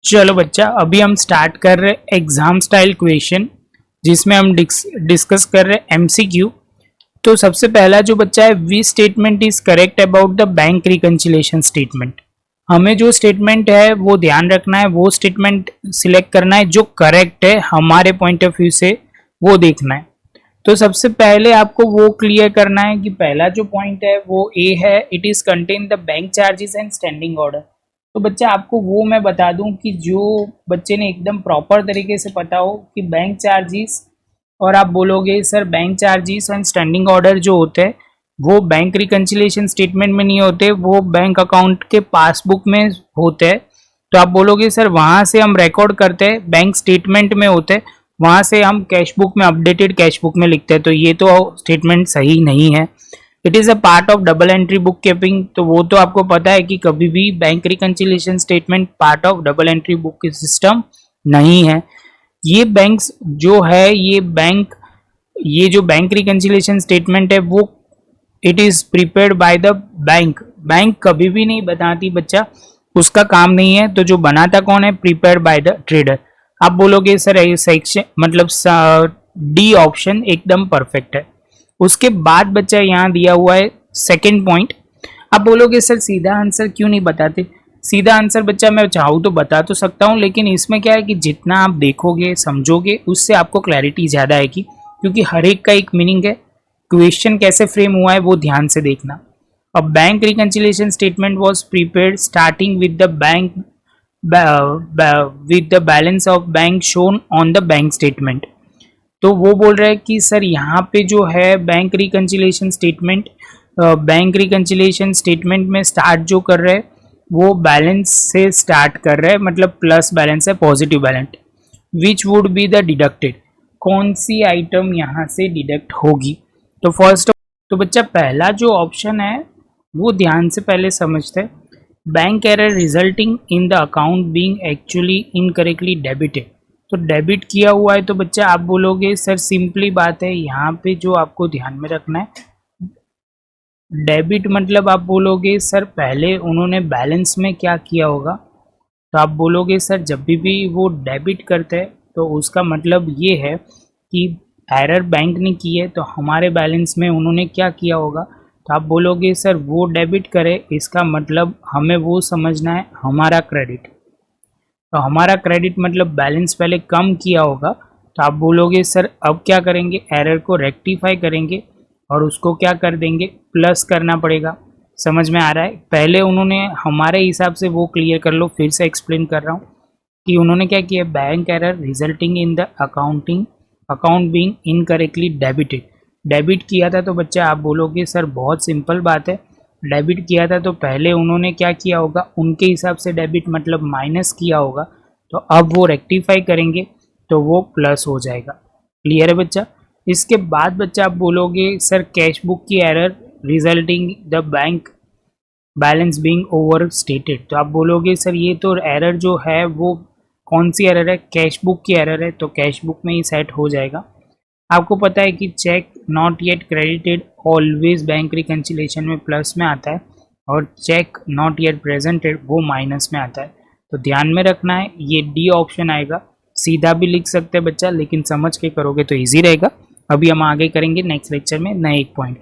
चलो बच्चा, अभी हम स्टार्ट कर रहे एग्जाम स्टाइल क्वेश्चन, जिसमें हम डिस्कस कर रहे एमसीक्यू। तो सबसे पहला जो बच्चा है, we statement is correct about the bank reconciliation statement. हमें जो स्टेटमेंट है वो ध्यान रखना है, वो स्टेटमेंट सिलेक्ट करना है जो करेक्ट है हमारे पॉइंट ऑफ व्यू से, वो देखना है। तो सबसे पहले आपको वो क्लियर करना है कि पहला जो पॉइंट है वो ए है, it is contain the bank charges and standing order. तो बच्चा आपको वो मैं बता दूं कि जो बच्चे ने एकदम प्रॉपर तरीके से पता हो कि बैंक चार्जेस, और आप बोलोगे sir bank charges and standing order जो होते हैं वो बैंक रिकंसिलिएशन स्टेटमेंट में नहीं होते, वो बैंक अकाउंट के पासबुक में होते हैं। तो आप बोलोगे सर वहाँ से हम रिकॉर्ड करते हैं, बैंक स्टेटमेंट में होते हैं, वहाँ से हम कैश बुक में, अपडेटेड कैश बुक में लिखते हैं। तो ये तो स्टेटमेंट सही नहीं है। It is a part of double entry book keeping. तो वो तो आपको पता है कि कभी भी bank reconciliation statement part of double entry book के सिस्टम नहीं है। ये बैंक्स जो है, ये जो बैंक रिकंसिलिएशन स्टेटमेंट है वो it is prepared by the bank. Bank कभी भी नहीं बनाती बच्चा, उसका काम नहीं है। तो जो बनाता कौन है? Prepared by the trader. आप बोलोगे सर ये सेक्शन मतलब डी ऑप्शन एकदम परफेक्ट है। उसके बाद बच्चा यहाँ दिया हुआ है सेकंड पॉइंट। आप बोलोगे सर सीधा आंसर क्यों नहीं बताते? सीधा आंसर बच्चा मैं चाहूँ तो बता तो सकता हूँ, लेकिन इसमें क्या है कि जितना आप देखोगे समझोगे उससे आपको क्लैरिटी ज़्यादा आएगी, क्योंकि हर एक का एक मीनिंग है। क्वेश्चन कैसे फ्रेम हुआ है वो ध्यान से देखना। A bank reconciliation statement was prepared starting with the bank with the balance of bank shown on the bank statement। तो वो बोल रहा है कि सर यहाँ पे जो है बैंक रिकंसिलिएशन स्टेटमेंट में स्टार्ट जो कर रहे हैं वो बैलेंस से स्टार्ट कर रहे हैं, मतलब प्लस बैलेंस है, positive balance. Which would be the deducted, कौन सी आइटम यहाँ से डिडक्ट होगी? तो फर्स्ट, तो बच्चा पहला जो ऑप्शन है वो ध्यान से पहले समझते हैं। Bank error resulting in the account being actually incorrectly debited. तो डेबिट किया हुआ है। तो बच्चा आप बोलोगे सर सिंपली बात है, यहाँ पे जो आपको ध्यान में रखना है, डेबिट मतलब आप बोलोगे सर पहले उन्होंने बैलेंस में क्या किया होगा। तो आप बोलोगे सर जब भी वो डेबिट करते हैं तो उसका मतलब ये है कि एरर बैंक ने की है, तो हमारे बैलेंस में उन्होंने क्या किया होगा। तो आप बोलोगे सर वो डेबिट करे, इसका मतलब हमें वो समझना है हमारा क्रेडिट। तो हमारा क्रेडिट मतलब बैलेंस पहले कम किया होगा। तो आप बोलोगे सर अब क्या करेंगे, एरर को रेक्टिफाई करेंगे और उसको क्या कर देंगे, प्लस करना पड़ेगा। समझ में आ रहा है? पहले उन्होंने हमारे हिसाब से वो क्लियर कर लो, फिर से एक्सप्लेन कर रहा हूँ कि उन्होंने क्या किया, bank error resulting in the account being incorrectly debited, debit किया था। तो बच्चा आप बोलोगे सर बहुत सिंपल बात है, डेबिट किया था तो पहले उन्होंने क्या किया होगा, उनके हिसाब से डेबिट मतलब माइनस किया होगा। तो अब वो रेक्टिफाई करेंगे तो वो प्लस हो जाएगा। क्लियर है बच्चा? इसके बाद बच्चा आप बोलोगे सर कैश बुक की error resulting the bank balance being over stated. तो आप बोलोगे सर ये तो एरर जो है वो कौन सी एरर है, कैश बुक की एरर है, तो कैश बुक में ही सेट हो जाएगा। आपको पता है कि cheque not yet credited always bank reconciliation में प्लस में आता है, और चेक नॉट येट प्रेजेंटेड वो माइनस में आता है। तो ध्यान में रखना है, ये डी ऑप्शन आएगा। सीधा भी लिख सकते हैं बच्चा, लेकिन समझ के करोगे तो इजी रहेगा। अभी हम आगे करेंगे नेक्स्ट लेक्चर में नए एक पॉइंट के साथ।